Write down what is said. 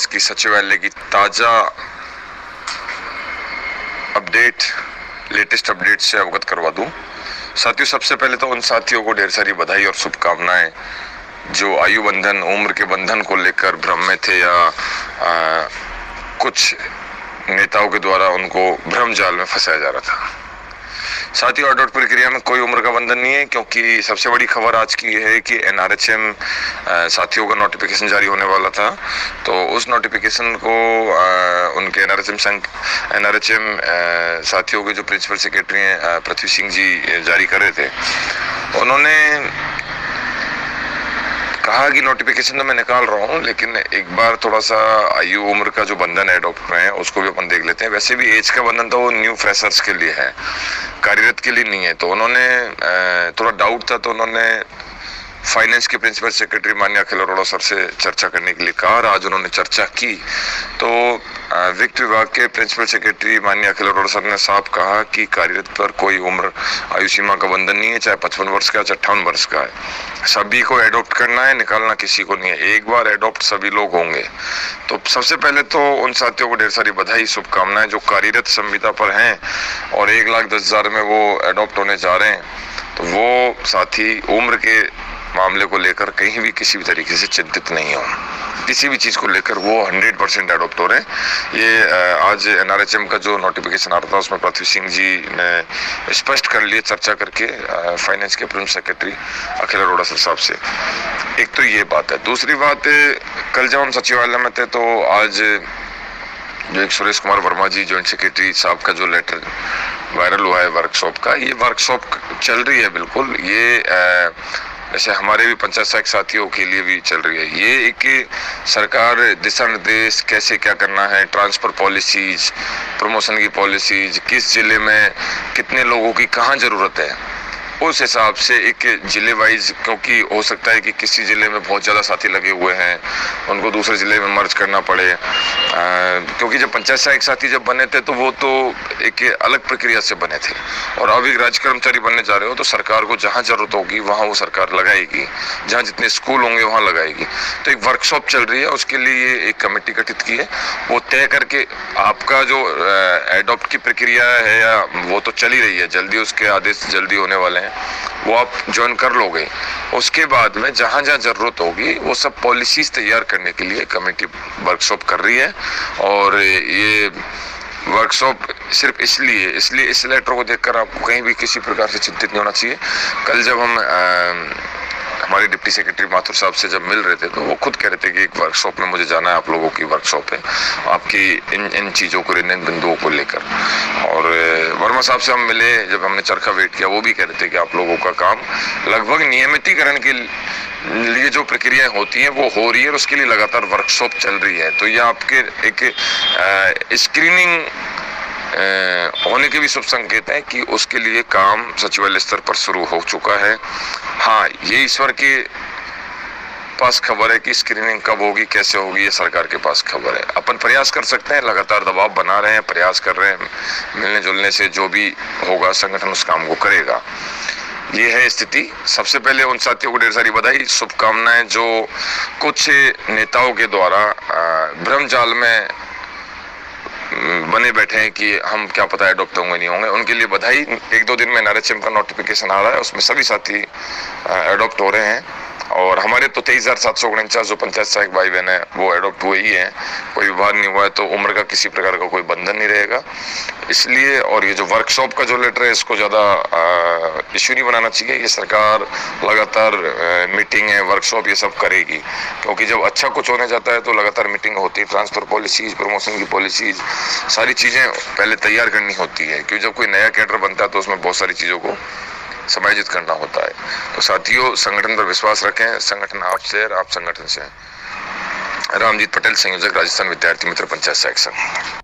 आज की सचिवालय की ताज़ा अपडेट, लेटेस्ट अपडेट से अवगत करवा दूं। साथियों, सबसे पहले तो उन साथियों को ढेर सारी बधाई और शुभकामनाएं जो आयु बंधन, उम्र के बंधन को लेकर भ्रम में थे या कुछ नेताओं के द्वारा उनको भ्रम जाल में फंसाया जा रहा था। साथियों, अडॉप्ट प्रक्रिया में कोई उम्र का बंधन नहीं है, क्योंकि सबसे बड़ी खबर आज की है कि एनआरएचएम साथियों का नोटिफिकेशन जारी होने वाला था। तो उस नोटिफिकेशन को उनके एनआरएचएम साथियों के जो प्रिंसिपल सेक्रेटरी हैं पृथ्वी सिंह जी जारी कर रहे थे। उन्होंने कहा कि नोटिफिकेशन तो मैं निकाल रहा हूँ, लेकिन एक बार थोड़ा सा आयु उम्र का जो बंधन है डॉक्टर में उसको भी अपन देख लेते हैं। वैसे भी एज का बंधन तो वो न्यू फ्रेशर्स के लिए है, कार्यरत के लिए नहीं है। तो उन्होंने थोड़ा डाउट था, तो उन्होंने फाइनेंस के प्रिंसिपल सेक्रेटरी माननीय अखिल अरोड़ा सर से चर्चा करने के लिए कहा और आज उन्होंने चर्चा की। तो वित्त विभाग के प्रिंसिपल सेक्रेटरी माननीय अखिल अरोड़ा सर ने साफ कहा कि कार्यरत पर कोई उम्र आयु सीमा का बंधन नहीं है, चाहे 55 वर्ष का चाहे 58 वर्ष का है। सभी को एडॉप्ट करना है, निकालना किसी को नहीं है। एक बार एडॉप्ट सभी लोग होंगे। तो सबसे पहले तो उन साथियों को ढेर सारी बधाई, शुभकामनाएं जो कार्यरत संविदा पर हैं और 1,10,000 में वो एडॉप्ट होने जा रहे हैं। तो वो साथी उम्र के मामले को लेकर कहीं भी किसी भी तरीके से चिंतित नहीं हो, किसी भी चीज को लेकर वो 100% एडॉप्ट हो रहे हैं। ये आज एनआरएचएम का जो नोटिफिकेशन आ रहा था उसमें पृथ्वी सिंह जी ने स्पष्ट कर लिए चर्चा करके फाइनेंस के principal secretary Akhil Arora sir साहब से। एक तो ये बात है। दूसरी बात, कल जब हम सचिवालय में थे तो आज जो एक सुरेश कुमार वर्मा जी ज्वाइंट सेक्रेटरी साहब का जो लेटर वायरल हुआ है वर्कशॉप का, ये वर्कशॉप चल रही है। बिल्कुल ये जैसे हमारे भी पंचायत सहायक साथियों के लिए भी चल रही है। ये एक सरकार दिशा निर्देश कैसे क्या करना है, ट्रांसफर पॉलिसीज, प्रमोशन की पॉलिसीज, किस जिले में कितने लोगों की कहाँ जरूरत है, उस हिसाब से एक जिले वाइज, क्योंकि हो सकता है कि किसी जिले में बहुत ज़्यादा साथी लगे हुए हैं, उनको दूसरे जिले में मर्ज करना पड़े। क्योंकि जब पंचायत सहायक साथी जब बने थे तो वो तो एक अलग प्रक्रिया से बने थे, और अब एक राज्य कर्मचारी बनने जा रहे हो तो सरकार को जहाँ जरूरत होगी वहाँ वो सरकार लगाएगी, जहाँ जितने स्कूल होंगे वहाँ लगाएगी। तो एक वर्कशॉप चल रही है, उसके लिए एक कमेटी गठित की है। वो तय करके आपका जो एडॉप्ट की प्रक्रिया है या वो तो चल ही रही है, जल्दी उसके आदेश जल्दी होने वाले हैं, वो आप ज्वाइन कर लोगे। उसके बाद में जहां जहां जरूरत होगी वो सब पॉलिसीज तैयार करने के लिए कमेटी वर्कशॉप कर रही है। और ये वर्कशॉप सिर्फ इसलिए इस लेटर को देखकर आपको कहीं भी किसी प्रकार से चिंतित नहीं होना चाहिए। कल जब हम हमारे डिप्टी सेक्रेटरी माथुर साहब से जब मिल रहे थे तो वो खुद कह रहे थे कि एक वर्कशॉप में मुझे जाना है, आप लोगों की वर्कशॉप है आपकी इन चीज़ों को, इन बिंदुओं को लेकर। और वर्मा साहब से हम मिले, जब हमने चरखा वेट किया, वो भी कह रहे थे कि आप लोगों का काम लगभग नियमितीकरण के लिए जो प्रक्रियाएं होती हैं वो हो रही है और उसके लिए लगातार वर्कशॉप चल रही है। तो ये आपके एक स्क्रीनिंग होने के भी शुभ संकेत है कि उसके लिए काम सचिवालय स्तर पर शुरू हो चुका है। हाँ, ये ईश्वर के पास खबर है कि स्क्रीनिंग कब होगी, कैसे होगी, ये सरकार के पास खबर है। अपन प्रयास कर सकते हैं, लगातार दबाव बना रहे हैं, प्रयास कर रहे हैं, मिलने जुलने से जो भी होगा संगठन उस काम को करेगा। ये है स्थिति। सबसे पहले उन साथियों को ढेर सारी बधाई, शुभकामनाएं जो कुछ नेताओं के द्वारा भ्रम जाल में बने बैठे हैं कि हम क्या पता एडॉप्ट होंगे नहीं होंगे, उनके लिए बधाई। 1-2 दिन में एनआरएचएम का नोटिफिकेशन आ रहा है, उसमें सभी साथी एडॉप्ट हो रहे हैं। और हमारे तो 23,749 जो पंचायत सहायक भाई बहन है वो एडॉप्ट हुए ही हैं, कोई विवाद नहीं हुआ है। तो उम्र का किसी प्रकार का कोई बंधन नहीं रहेगा इसलिए। और ये जो वर्कशॉप का जो लेटर है इसको ज़्यादा इश्यू नहीं बनाना चाहिए। ये सरकार लगातार मीटिंग है, वर्कशॉप ये सब करेगी, क्योंकि जब अच्छा कुछ होने जाता है तो लगातार मीटिंग होती है। ट्रांसफर पॉलिसीज, प्रमोशन की पॉलिसीज, सारी चीज़ें पहले तैयार करनी होती है, क्योंकि जब कोई नया कैडर बनता है तो उसमें बहुत सारी चीज़ों को समायोजित करना होता है। तो साथियों, संगठन पर विश्वास रखें, संगठन आपसे और आप संगठन से। रामजीत पटेल, संयोजक, राजस्थान विद्यार्थी मित्र पंचायत सहायक संघ।